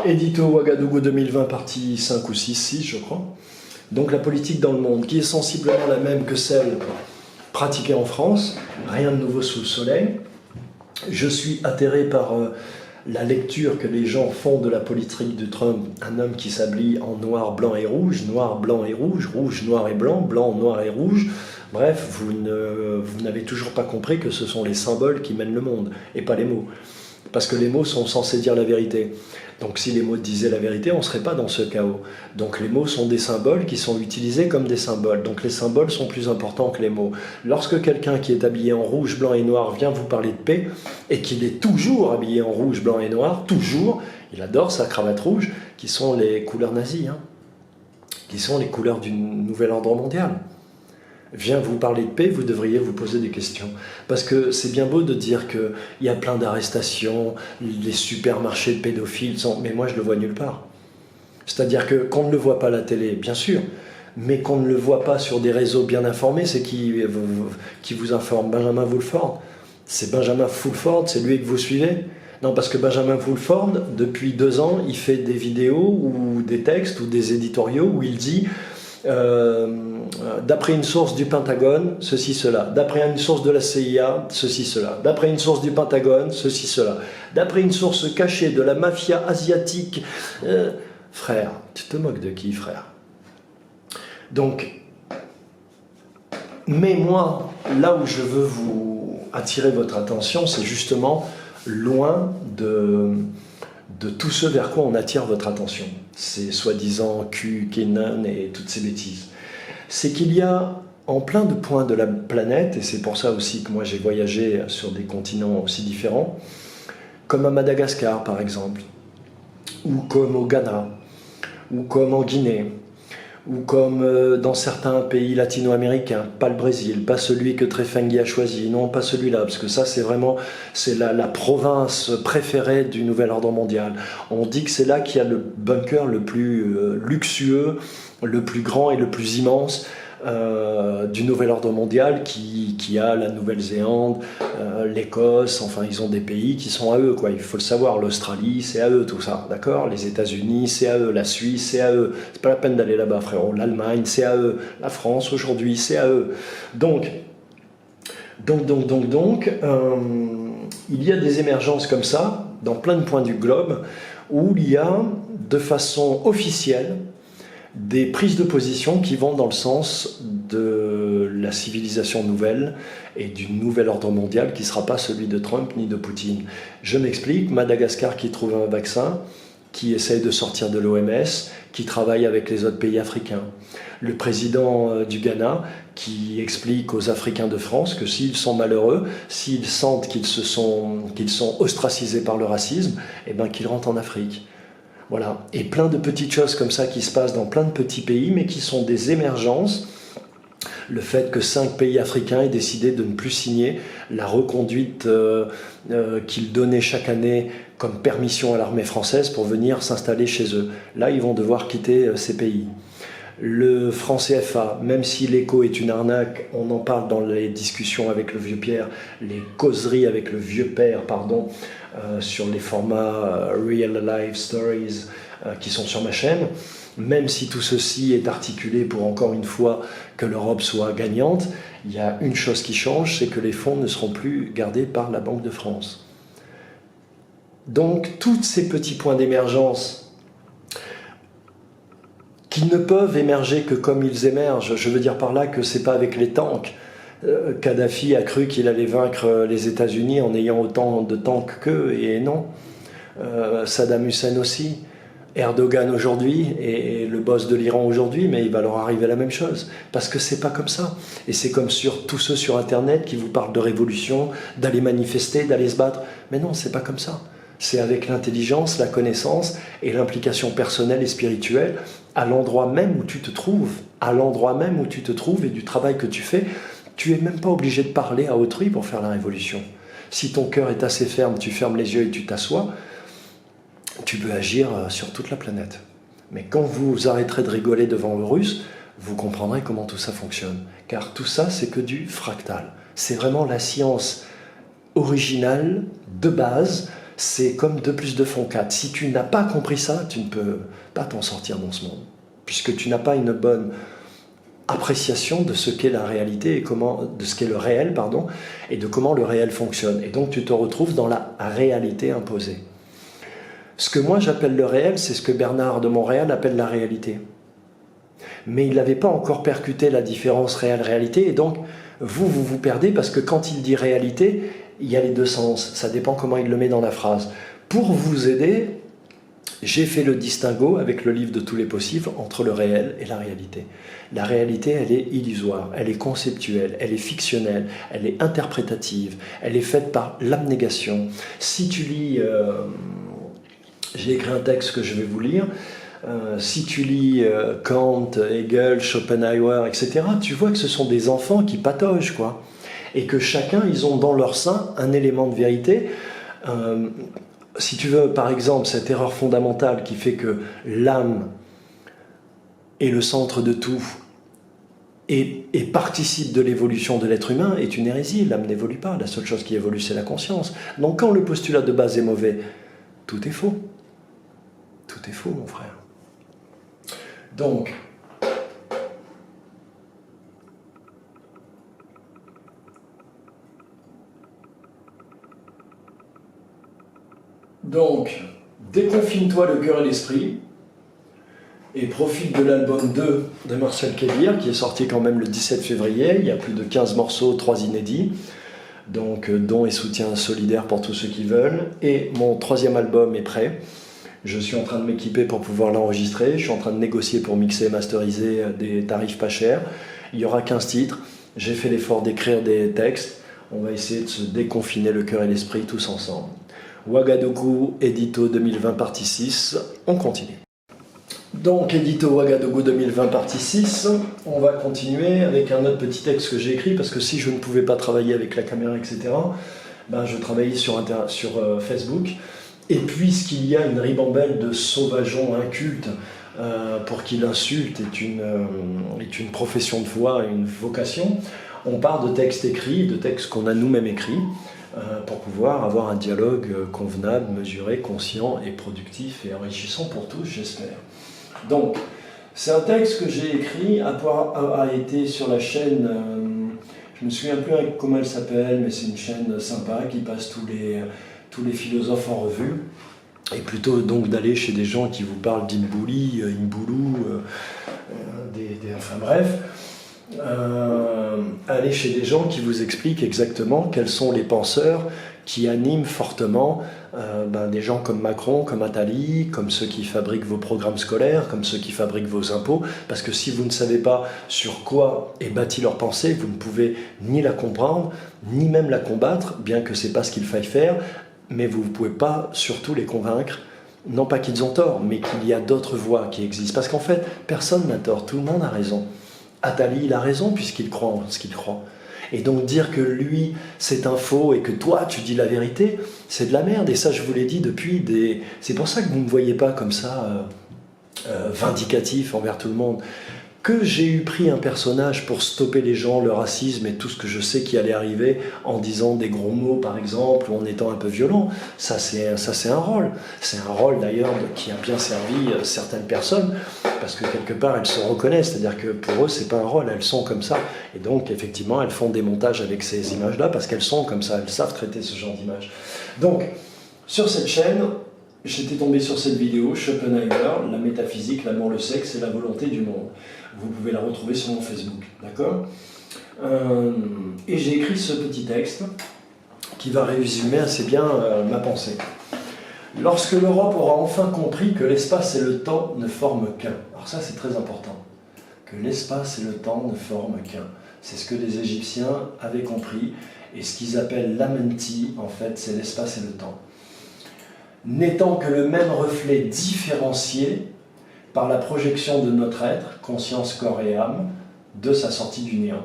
Édito Ouagadougou 2020, partie 5 ou 6, je crois. Donc la politique dans le monde, qui est sensiblement la même que celle pratiquée en France, rien de nouveau sous le soleil. Je suis atterré par la lecture que les gens font de la politique de Trump, un homme qui s'habille en noir, blanc et rouge, noir, blanc et rouge, rouge, noir et blanc, blanc, noir et rouge. Bref, vous n'avez toujours pas compris que ce sont les symboles qui mènent le monde, et pas les mots. Parce que les mots sont censés dire la vérité. Donc si les mots disaient la vérité, on ne serait pas dans ce chaos. Donc les mots sont des symboles qui sont utilisés comme des symboles. Donc les symboles sont plus importants que les mots. Lorsque quelqu'un qui est habillé en rouge, blanc et noir vient vous parler de paix, et qu'il est toujours habillé en rouge, blanc et noir, toujours, il adore sa cravate rouge, qui sont les couleurs nazies, qui sont les couleurs du nouvel ordre mondial. Vient vous parler de paix, vous devriez vous poser des questions. Parce que c'est bien beau de dire qu'il y a plein d'arrestations, les supermarchés de pédophiles sont... Mais moi, je ne le vois nulle part. C'est-à-dire qu'on ne le voit pas à la télé, bien sûr, mais qu'on ne le voit pas sur des réseaux bien informés, c'est qui vous informe? Benjamin Fulford. C'est Benjamin Fulford, c'est lui que vous suivez? Non, parce que Benjamin Fulford, depuis 2 ans, il fait des vidéos ou des textes ou des éditoriaux où il dit... d'après une source du Pentagone, ceci, cela. D'après une source de la CIA, ceci, cela. D'après une source du Pentagone, ceci, cela. D'après une source cachée de la mafia asiatique. Frère, tu te moques de qui, frère? Donc, mais moi, là où je veux vous attirer votre attention, c'est justement loin de tout ce vers quoi on attire votre attention. Ces soi-disant QAnon et toutes ces bêtises. C'est qu'il y a en plein de points de la planète, et c'est pour ça aussi que moi j'ai voyagé sur des continents aussi différents, comme à Madagascar par exemple, ou comme au Ghana, ou comme en Guinée, ou comme dans certains pays latino-américains, pas le Brésil, pas celui que Trefengui a choisi, non pas celui-là, parce que ça c'est vraiment la province préférée du nouvel ordre mondial. On dit que c'est là qu'il y a le bunker le plus luxueux, le plus grand et le plus immense du nouvel ordre mondial qui a la Nouvelle-Zélande, l'Écosse, enfin ils ont des pays qui sont à eux, quoi. Il faut le savoir, l'Australie c'est à eux tout ça, d'accord? Les États-Unis c'est à eux, la Suisse c'est à eux, c'est pas la peine d'aller là-bas frérot, l'Allemagne c'est à eux, la France aujourd'hui c'est à eux. Donc, il y a des émergences comme ça dans plein de points du globe où il y a de façon officielle des prises de position qui vont dans le sens de la civilisation nouvelle et du nouvel ordre mondial qui ne sera pas celui de Trump ni de Poutine. Je m'explique, Madagascar qui trouve un vaccin, qui essaye de sortir de l'OMS, qui travaille avec les autres pays africains. Le président du Ghana qui explique aux Africains de France que s'ils sont malheureux, s'ils sentent qu'ils sont ostracisés par le racisme, eh ben qu'ils rentrent en Afrique. Voilà, et plein de petites choses comme ça qui se passent dans plein de petits pays, mais qui sont des émergences. Le fait que 5 pays africains aient décidé de ne plus signer la reconduite qu'ils donnaient chaque année comme permission à l'armée française pour venir s'installer chez eux. Là, ils vont devoir quitter ces pays. Le franc CFA, même si l'écho est une arnaque, on en parle dans les discussions avec le vieux Pierre, les causeries avec le vieux père, pardon, sur les formats Real Life Stories qui sont sur ma chaîne, même si tout ceci est articulé pour encore une fois que l'Europe soit gagnante, il y a une chose qui change, c'est que les fonds ne seront plus gardés par la Banque de France. Donc tous ces petits points d'émergence qui ne peuvent émerger que comme ils émergent, je veux dire par là que c'est pas avec les tanks. Kadhafi a cru qu'il allait vaincre les États-Unis en ayant autant de tanks qu'eux, et non. Saddam Hussein aussi, Erdogan aujourd'hui, et le boss de l'Iran aujourd'hui, mais il va leur arriver la même chose, parce que c'est pas comme ça. Et c'est comme sur tous ceux sur Internet qui vous parlent de révolution, d'aller manifester, d'aller se battre. Mais non, c'est pas comme ça. C'est avec l'intelligence, la connaissance et l'implication personnelle et spirituelle à l'endroit même où tu te trouves, et du travail que tu fais. Tu n'es même pas obligé de parler à autrui pour faire la révolution. Si ton cœur est assez ferme, tu fermes les yeux et tu t'assois, tu peux agir sur toute la planète. Mais quand vous arrêterez de rigoler devant le russe, vous comprendrez comment tout ça fonctionne. Car tout ça, c'est que du fractal. C'est vraiment la science originale, de base, c'est comme 2 plus 2 font 4. Si tu n'as pas compris ça, tu ne peux pas t'en sortir dans ce monde, puisque tu n'as pas une bonne appréciation de ce qu'est la réalité et de ce qu'est le réel, pardon, et de comment le réel fonctionne. Et donc tu te retrouves dans la réalité imposée. Ce que moi j'appelle le réel, c'est ce que Bernard de Montréal appelle la réalité. Mais il n'avait pas encore percuté la différence réel-réalité, et donc vous perdez, parce que quand il dit réalité, il y a les deux sens, ça dépend comment il le met dans la phrase. Pour vous aider, j'ai fait le distinguo avec le livre de tous les possibles entre le réel et la réalité. La réalité, elle est illusoire, elle est conceptuelle, elle est fictionnelle, elle est interprétative, elle est faite par l'abnégation. Si tu lis, j'ai écrit un texte que je vais vous lire, si tu lis Kant, Hegel, Schopenhauer, etc., tu vois que ce sont des enfants qui pataugent, quoi. Et que chacun, ils ont dans leur sein un élément de vérité. Si tu veux, par exemple, cette erreur fondamentale qui fait que l'âme est le centre de tout et participe de l'évolution de l'être humain est une hérésie. L'âme n'évolue pas, la seule chose qui évolue, c'est la conscience. Donc quand le postulat de base est mauvais, tout est faux. Tout est faux, mon frère. Donc, déconfine-toi le cœur et l'esprit et profite de l'album 2 de Marcel Kébir qui est sorti quand même le 17 février. Il y a plus de 15 morceaux, 3 inédits. Donc, dons et soutien solidaire pour tous ceux qui veulent. Et mon 3e album est prêt. Je suis en train de m'équiper pour pouvoir l'enregistrer. Je suis en train de négocier pour mixer et masteriser des tarifs pas chers. Il y aura 15 titres. J'ai fait l'effort d'écrire des textes. On va essayer de se déconfiner le cœur et l'esprit tous ensemble. Ouagadougou, édito 2020 partie 6. On continue. Donc, édito Ouagadougou 2020 partie 6. On va continuer avec un autre petit texte que j'ai écrit parce que si je ne pouvais pas travailler avec la caméra, etc., je travaillais sur Facebook. Et puisqu'il y a une ribambelle de sauvageons incultes pour qui l'insulte est une profession de foi, une vocation, on part de textes écrits, de textes qu'on a nous-mêmes écrits, pour pouvoir avoir un dialogue convenable, mesuré, conscient et productif et enrichissant pour tous, j'espère. Donc, c'est un texte que j'ai écrit, a été sur la chaîne, je me souviens plus comment elle s'appelle, mais c'est une chaîne sympa qui passe tous les philosophes en revue, et plutôt donc d'aller chez des gens qui vous parlent d'Imbouli, Imboulou, enfin bref, aller chez des gens qui vous expliquent exactement quels sont les penseurs qui animent fortement des gens comme Macron, comme Attali, comme ceux qui fabriquent vos programmes scolaires, comme ceux qui fabriquent vos impôts, parce que si vous ne savez pas sur quoi est bâtie leur pensée, vous ne pouvez ni la comprendre, ni même la combattre, bien que ce n'est pas ce qu'il faille faire, mais vous ne pouvez pas surtout les convaincre, non pas qu'ils ont tort, mais qu'il y a d'autres voies qui existent. Parce qu'en fait, personne n'a tort, tout le monde a raison. Attali, il a raison puisqu'il croit en ce qu'il croit. Et donc dire que lui, c'est un faux et que toi, tu dis la vérité, c'est de la merde. Et ça, je vous l'ai dit depuis des... C'est pour ça que vous ne me voyez pas comme ça, vindicatif envers tout le monde. Que j'ai eu pris un personnage pour stopper les gens, le racisme et tout ce que je sais qui allait arriver en disant des gros mots par exemple ou en étant un peu violent, ça c'est un rôle. C'est un rôle d'ailleurs qui a bien servi certaines personnes parce que quelque part elles se reconnaissent, c'est-à-dire que pour eux c'est pas un rôle, elles sont comme ça. Et donc effectivement elles font des montages avec ces images-là parce qu'elles sont comme ça, elles savent traiter ce genre d'images. Donc sur cette chaîne, j'étais tombé sur cette vidéo, Schopenhauer, la métaphysique, l'amour, le sexe et la volonté du monde. Vous pouvez la retrouver sur mon Facebook, d'accord ? Et j'ai écrit ce petit texte qui va résumer assez bien ma pensée. Lorsque l'Europe aura enfin compris que l'espace et le temps ne forment qu'un. Alors ça, c'est très important. Que l'espace et le temps ne forment qu'un. C'est ce que les Égyptiens avaient compris. Et ce qu'ils appellent l'amenti, en fait, c'est l'espace et le temps. N'étant que le même reflet différencié par la projection de notre être, conscience, corps et âme, de sa sortie du néant.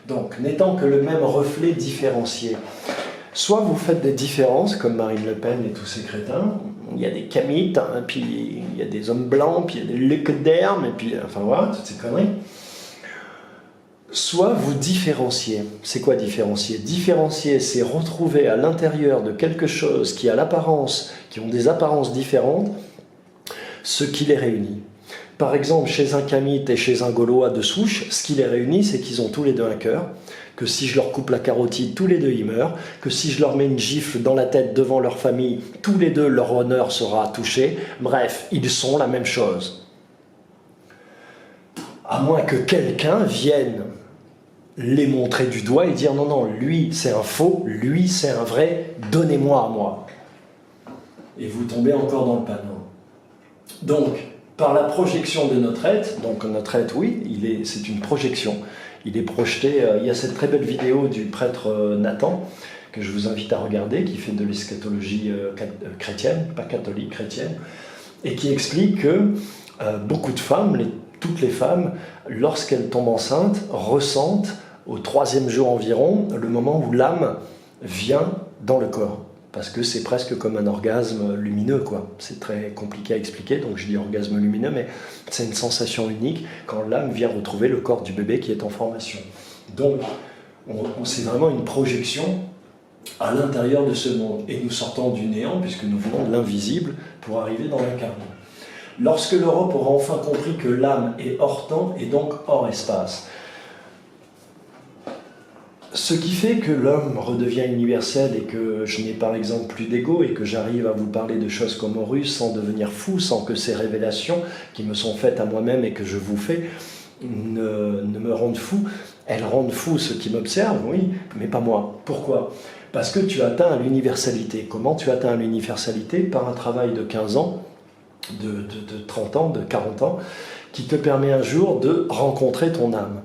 Donc, n'étant que le même reflet différencié. Soit vous faites des différences, comme Marine Le Pen et tous ces crétins, il y a des camites, hein, puis il y a des hommes blancs, puis il y a des leucodermes, et puis, enfin voilà, toutes ces conneries. soit vous différenciez. C'est quoi différencier? Différencier, c'est retrouver à l'intérieur de quelque chose qui a l'apparence, qui ont des apparences différentes, ce qui les réunit. Par exemple, chez un Kamite et chez un Gaulois de souche, ce qui les réunit, c'est qu'ils ont tous les deux un cœur, que si je leur coupe la carotide, tous les deux ils meurent, que si je leur mets une gifle dans la tête devant leur famille, tous les deux leur honneur sera touché. Bref, ils sont la même chose. À moins que quelqu'un vienne les montrer du doigt et dire non, non, lui c'est un faux, lui c'est un vrai, donnez-moi à moi. Et vous tombez encore dans le panneau. Donc, par la projection de notre être, donc notre être, oui, c'est une projection. Il est projeté, il y a cette très belle vidéo du prêtre Nathan, que je vous invite à regarder, qui fait de l'eschatologie chrétienne, pas catholique, chrétienne, et qui explique que beaucoup de femmes, toutes les femmes, lorsqu'elles tombent enceintes, ressentent au 3e jour environ le moment où l'âme vient dans le corps. Parce que c'est presque comme un orgasme lumineux, quoi. C'est très compliqué à expliquer, donc je dis orgasme lumineux, mais c'est une sensation unique quand l'âme vient retrouver le corps du bébé qui est en formation. Donc, c'est vraiment une projection à l'intérieur de ce monde. Et nous sortons du néant, puisque nous venons de l'invisible, pour arriver dans l'incarné. Lorsque l'Europe aura enfin compris que l'âme est hors temps et donc hors espace, ce qui fait que l'homme redevient universel et que je n'ai par exemple plus d'ego et que j'arrive à vous parler de choses comme Horus sans devenir fou, sans que ces révélations qui me sont faites à moi-même et que je vous fais ne me rendent fou. Elles rendent fou ceux qui m'observent, oui, mais pas moi. Pourquoi? Parce que tu atteins à l'universalité. Comment tu atteins à l'universalité? Par un travail de 15 ans, de 30 ans, de 40 ans, qui te permet un jour de rencontrer ton âme.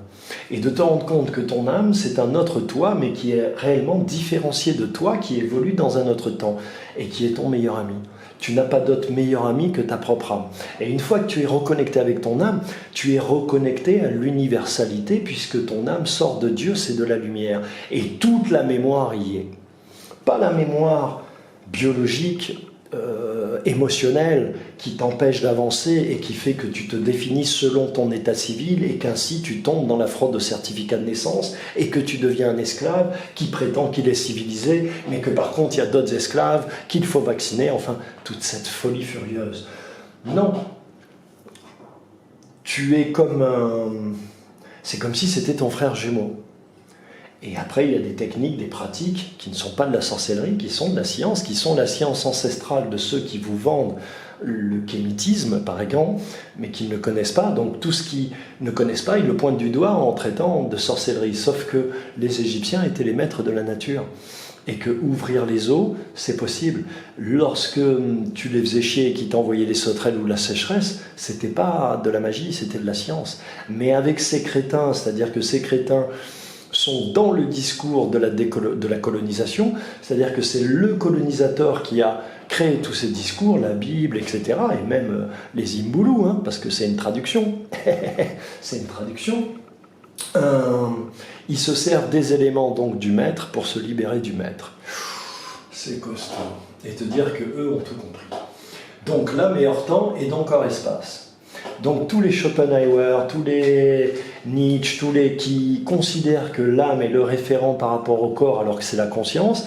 Et de te rendre compte que ton âme, c'est un autre toi, mais qui est réellement différencié de toi, qui évolue dans un autre temps, et qui est ton meilleur ami. Tu n'as pas d'autre meilleur ami que ta propre âme. Et une fois que tu es reconnecté avec ton âme, tu es reconnecté à l'universalité, puisque ton âme sort de Dieu, c'est de la lumière. Et toute la mémoire y est. Pas la mémoire biologique, émotionnel qui t'empêche d'avancer et qui fait que tu te définis selon ton état civil et qu'ainsi tu tombes dans la fraude de certificat de naissance et que tu deviens un esclave qui prétend qu'il est civilisé mais que par contre il y a d'autres esclaves qu'il faut vacciner, enfin toute cette folie furieuse. Non, tu es comme un... C'est comme si c'était ton frère jumeau. Et après, il y a des techniques, des pratiques qui ne sont pas de la sorcellerie, qui sont de la science, qui sont la science ancestrale de ceux qui vous vendent le kémitisme, par exemple, mais qui ne connaissent pas. Donc tout ce qu'ils ne connaissent pas, ils le pointent du doigt en traitant de sorcellerie. Sauf que les Égyptiens étaient les maîtres de la nature. Et que ouvrir les eaux, c'est possible. Lorsque tu les faisais chier et qu'ils t'envoyaient les sauterelles ou la sécheresse, c'était pas de la magie, c'était de la science. Mais avec ces crétins, c'est-à-dire que ces crétins sont dans le discours de la colonisation, c'est-à-dire que c'est le colonisateur qui a créé tous ces discours, la Bible, etc., et même les Imbulu, hein, parce que c'est une traduction. C'est une traduction. Ils se servent des éléments donc du maître pour se libérer du maître. C'est costaud. Et te dire que eux ont tout compris. Donc l'âme est hors temps et donc hors espace. Donc tous les Schopenhauer, tous les Nietzsche, tous les qui considèrent que l'âme est le référent par rapport au corps alors que c'est la conscience,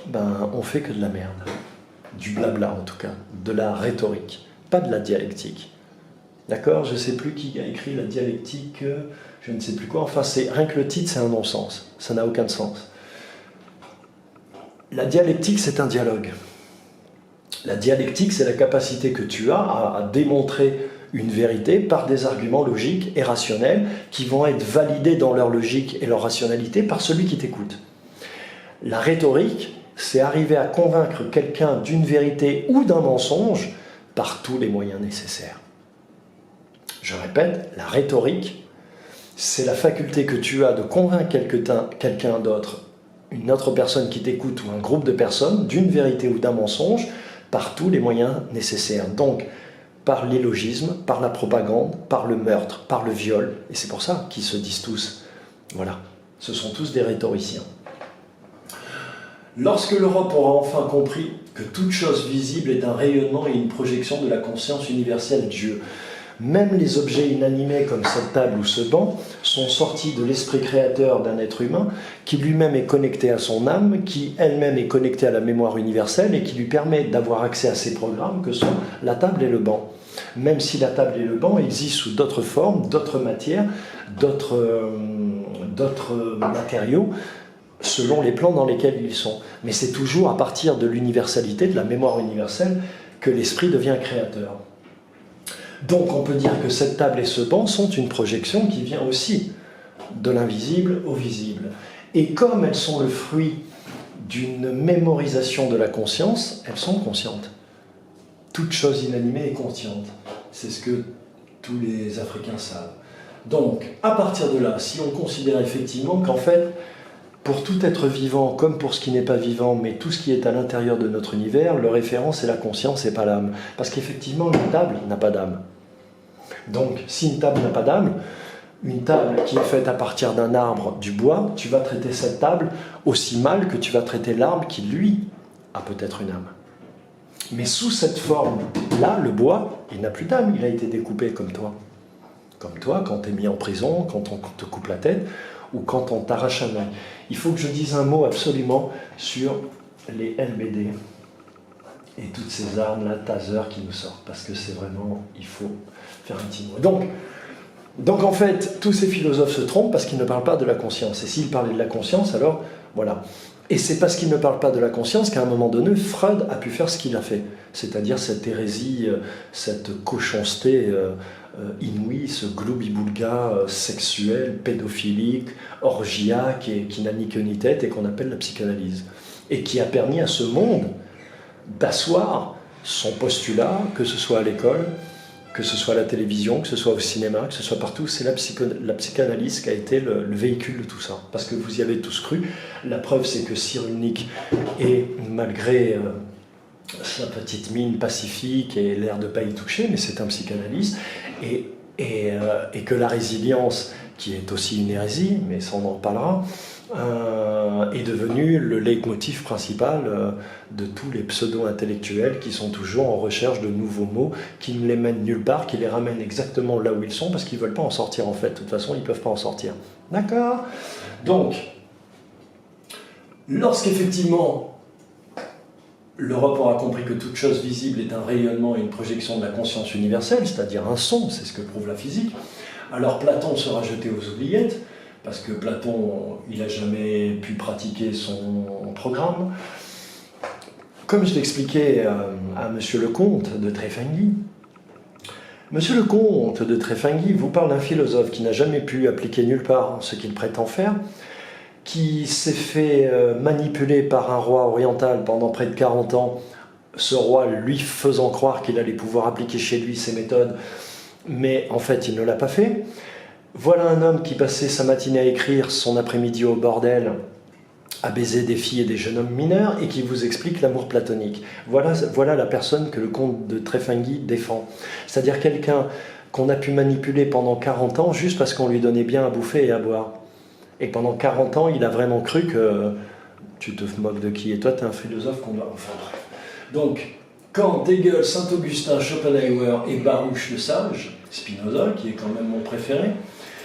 ben on fait que de la merde. Du blabla en tout cas, de la rhétorique, pas de la dialectique. D'accord? Je ne sais plus qui a écrit la dialectique, je ne sais plus quoi, enfin c'est rien que le titre c'est un non-sens, ça n'a aucun sens. La dialectique c'est un dialogue. La dialectique c'est la capacité que tu as à démontrer une vérité par des arguments logiques et rationnels qui vont être validés dans leur logique et leur rationalité par celui qui t'écoute. La rhétorique, c'est arriver à convaincre quelqu'un d'une vérité ou d'un mensonge par tous les moyens nécessaires. Je répète, la rhétorique, c'est la faculté que tu as de convaincre quelqu'un d'autre, une autre personne qui t'écoute ou un groupe de personnes d'une vérité ou d'un mensonge par tous les moyens nécessaires. Donc, par l'illogisme, par la propagande, par le meurtre, par le viol. Et c'est pour ça qu'ils se disent tous. Voilà, ce sont tous des rhétoriciens. Lorsque l'Europe aura enfin compris que toute chose visible est un rayonnement et une projection de la conscience universelle Dieu, Même les objets inanimés comme cette table ou ce banc sont sortis de l'esprit créateur d'un être humain qui lui-même est connecté à son âme, qui elle-même est connectée à la mémoire universelle et qui lui permet d'avoir accès à ces programmes que sont la table et le banc. Même si la table et le banc existent sous d'autres formes, d'autres matières, d'autres matériaux, selon les plans dans lesquels ils sont. Mais c'est toujours à partir de l'universalité, de la mémoire universelle, que l'esprit devient créateur. Donc on peut dire que cette table et ce banc sont une projection qui vient aussi de l'invisible au visible. Et comme elles sont le fruit d'une mémorisation de la conscience, elles sont conscientes. Toute chose inanimée est consciente. C'est ce que tous les Africains savent. Donc, à partir de là, si on considère effectivement qu'en fait, pour tout être vivant, comme pour ce qui n'est pas vivant, mais tout ce qui est à l'intérieur de notre univers, le référent, c'est la conscience et pas l'âme. Parce qu'effectivement, une table n'a pas d'âme. Donc, si une table n'a pas d'âme, une table qui est faite à partir d'un arbre, du bois, tu vas traiter cette table aussi mal que tu vas traiter l'arbre qui, lui, a peut-être une âme. Mais sous cette forme-là, le bois, il n'a plus d'âme, il a été découpé comme toi. Comme toi, quand tu es mis en prison, quand on te coupe la tête, ou quand on t'arrache un œil. Il faut que je dise un mot absolument sur les LBD et toutes ces armes-là, taser qui nous sortent, parce que c'est vraiment, il faut faire un petit mot. Donc en fait, tous ces philosophes se trompent parce qu'ils ne parlent pas de la conscience. Et s'ils parlaient de la conscience, alors voilà. Et c'est parce qu'ils ne parlent pas de la conscience qu'à un moment donné, Freud a pu faire ce qu'il a fait. C'est-à-dire cette hérésie, cette cochonceté inouïe, ce gloubi-boulga sexuel, pédophilique, orgiaque, et qui n'a ni queue ni tête et qu'on appelle la psychanalyse. Et qui a permis à ce monde d'asseoir son postulat, que ce soit à l'école, que ce soit à la télévision, que ce soit au cinéma, que ce soit partout, c'est la psychanalyse qui a été le véhicule de tout ça. Parce que vous y avez tous cru. La preuve, c'est que Cyrulnik, et malgré sa petite mine pacifique et l'air de ne pas y toucher, mais c'est un psychanalyste, et que la résilience, qui est aussi une hérésie, mais ça on en parlera, est devenu le leitmotiv principal de tous les pseudo-intellectuels qui sont toujours en recherche de nouveaux mots, qui ne les mènent nulle part, qui les ramènent exactement là où ils sont, parce qu'ils ne veulent pas en sortir en fait. De toute façon, ils ne peuvent pas en sortir. D'accord ? Donc, lorsqu'effectivement l'Europe aura compris que toute chose visible est un rayonnement et une projection de la conscience universelle, c'est-à-dire un son, c'est ce que prouve la physique, alors Platon sera jeté aux oubliettes, parce que Platon, il n'a jamais pu pratiquer son programme. Comme je l'expliquais à Monsieur le Comte de Tréfingui, Monsieur le Comte de Tréfingui vous parle d'un philosophe qui n'a jamais pu appliquer nulle part ce qu'il prétend faire, qui s'est fait manipuler par un roi oriental pendant près de 40 ans, ce roi lui faisant croire qu'il allait pouvoir appliquer chez lui ses méthodes, mais en fait il ne l'a pas fait. Voilà un homme qui passait sa matinée à écrire, son après-midi au bordel, à baiser des filles et des jeunes hommes mineurs, et qui vous explique l'amour platonique. Voilà la personne que le comte de Tréfingui défend. C'est-à-dire quelqu'un qu'on a pu manipuler pendant 40 ans juste parce qu'on lui donnait bien à bouffer et à boire. Et pendant 40 ans, il a vraiment cru que... Tu te moques de qui? Et toi, tu es un philosophe qu'on doit... Enfin bref. Donc, quand Hegel, Saint-Augustin, Schopenhauer et Baruch le Sage, Spinoza, qui est quand même mon préféré,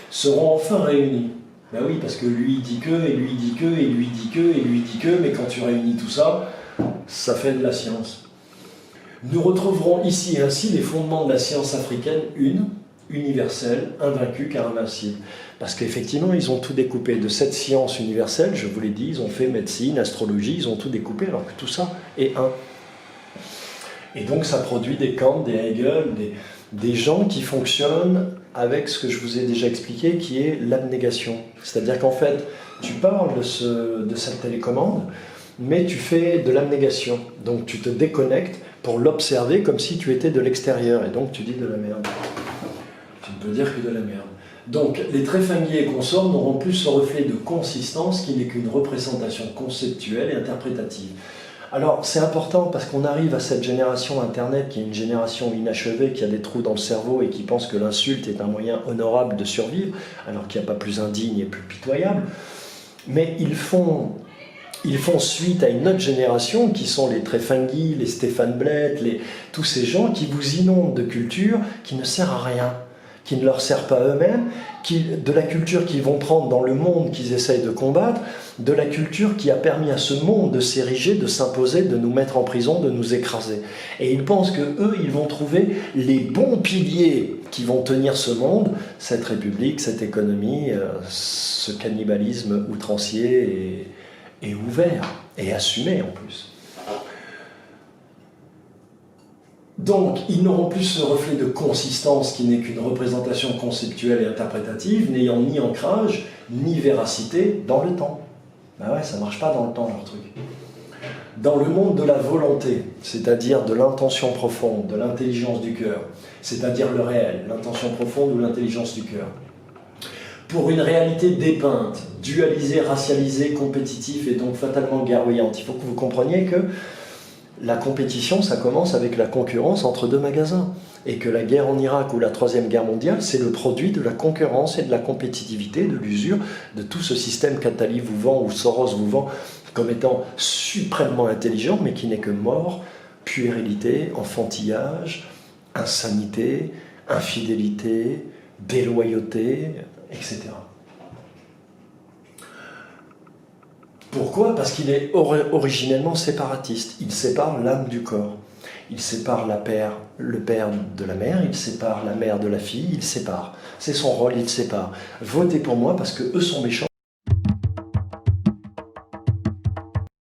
seront enfin réunis. Ben oui, parce que lui dit que, et lui dit que, et lui dit que, et lui dit que, mais quand tu réunis tout ça, ça fait de la science. Nous retrouverons ici et ainsi les fondements de la science africaine, universelle, invaincue car invincible. Parce qu'effectivement, ils ont tout découpé. De cette science universelle, je vous l'ai dit, ils ont fait médecine, astrologie, ils ont tout découpé, alors que tout ça est un. Et donc ça produit des Kant, des Hegel, des gens qui fonctionnent avec ce que je vous ai déjà expliqué, qui est l'abnégation. C'est-à-dire qu'en fait, tu parles de cette télécommande, mais tu fais de l'abnégation. Donc tu te déconnectes pour l'observer comme si tu étais de l'extérieur, et donc tu dis de la merde. Tu ne peux dire que de la merde. Donc les Tréfingui et consorts n'auront plus ce reflet de consistance qui n'est qu'une représentation conceptuelle et interprétative. Alors c'est important parce qu'on arrive à cette génération Internet qui est une génération inachevée, qui a des trous dans le cerveau et qui pense que l'insulte est un moyen honorable de survivre, alors qu'il n'y a pas plus indigne et plus pitoyable. Mais ils font Ils font suite à une autre génération qui sont les Trefangui, les Stéphane Blett, tous ces gens qui vous inondent de culture qui ne sert à rien, qui ne leur sert pas à eux-mêmes, de la culture qu'ils vont prendre dans le monde qu'ils essayent de combattre, de la culture qui a permis à ce monde de s'ériger, de s'imposer, de nous mettre en prison, de nous écraser. Et ils pensent qu'eux, ils vont trouver les bons piliers qui vont tenir ce monde, cette république, cette économie, ce cannibalisme outrancier et ouvert, et assumé en plus. Donc, ils n'auront plus ce reflet de consistance qui n'est qu'une représentation conceptuelle et interprétative, n'ayant ni ancrage, ni véracité dans le temps. Ben ouais, ça ne marche pas dans le temps, leur truc. Dans le monde de la volonté, c'est-à-dire de l'intention profonde, de l'intelligence du cœur, c'est-à-dire le réel, l'intention profonde ou l'intelligence du cœur, pour une réalité dépeinte, dualisée, racialisée, compétitive et donc fatalement guerroyante. Il faut que vous compreniez que la compétition, ça commence avec la concurrence entre deux magasins. Et que la guerre en Irak ou la Troisième Guerre mondiale, c'est le produit de la concurrence et de la compétitivité, de l'usure, de tout ce système qu'Attali vous vend ou Soros vous vend comme étant suprêmement intelligent, mais qui n'est que mort, puérilité, enfantillage, insanité, infidélité, déloyauté, etc. Pourquoi? Parce qu'il est originellement séparatiste. Il sépare l'âme du corps. Il sépare le père de la mère, il sépare la mère de la fille, il sépare. C'est son rôle, il sépare. Votez pour moi parce que eux sont méchants.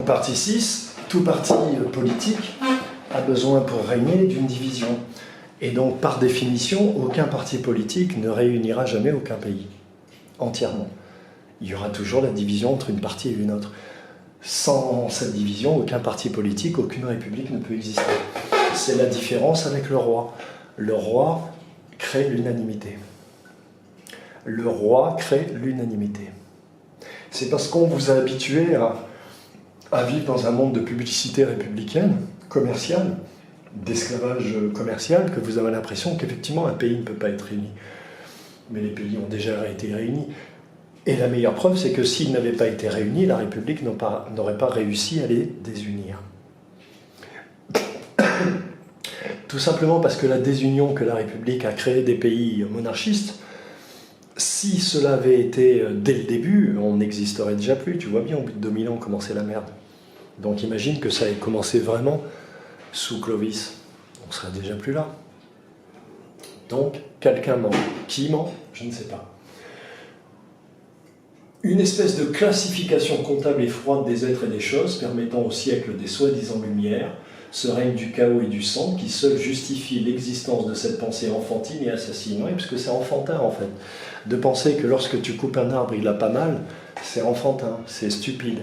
Partie 6, tout parti politique a besoin pour régner d'une division. Et donc, par définition, aucun parti politique ne réunira jamais aucun pays, entièrement. Il y aura toujours la division entre une partie et une autre. Sans cette division, aucun parti politique, aucune république ne peut exister. C'est la différence avec le roi. Le roi crée l'unanimité. Le roi crée l'unanimité. C'est parce qu'on vous a habitué à vivre dans un monde de publicité républicaine, commerciale, d'esclavage commercial, que vous avez l'impression qu'effectivement un pays ne peut pas être réuni. Mais les pays ont déjà été réunis. Et la meilleure preuve, c'est que s'ils n'avaient pas été réunis, la République n'aurait pas réussi à les désunir. Tout simplement parce que la désunion que la République a créée des pays monarchistes, si cela avait été dès le début, on n'existerait déjà plus. Tu vois bien, au bout de 2000 ans, comment c'est la merde. Donc imagine que ça ait commencé vraiment sous Clovis. On serait déjà plus là. Donc, quelqu'un ment. Qui ment? Je ne sais pas. Une espèce de classification comptable et froide des êtres et des choses permettant au siècle des soi-disant lumières, ce règne du chaos et du sang qui seul justifie l'existence de cette pensée enfantine et assassine. Oui, parce que c'est enfantin en fait. De penser que lorsque tu coupes un arbre, il a pas mal, c'est enfantin, c'est stupide.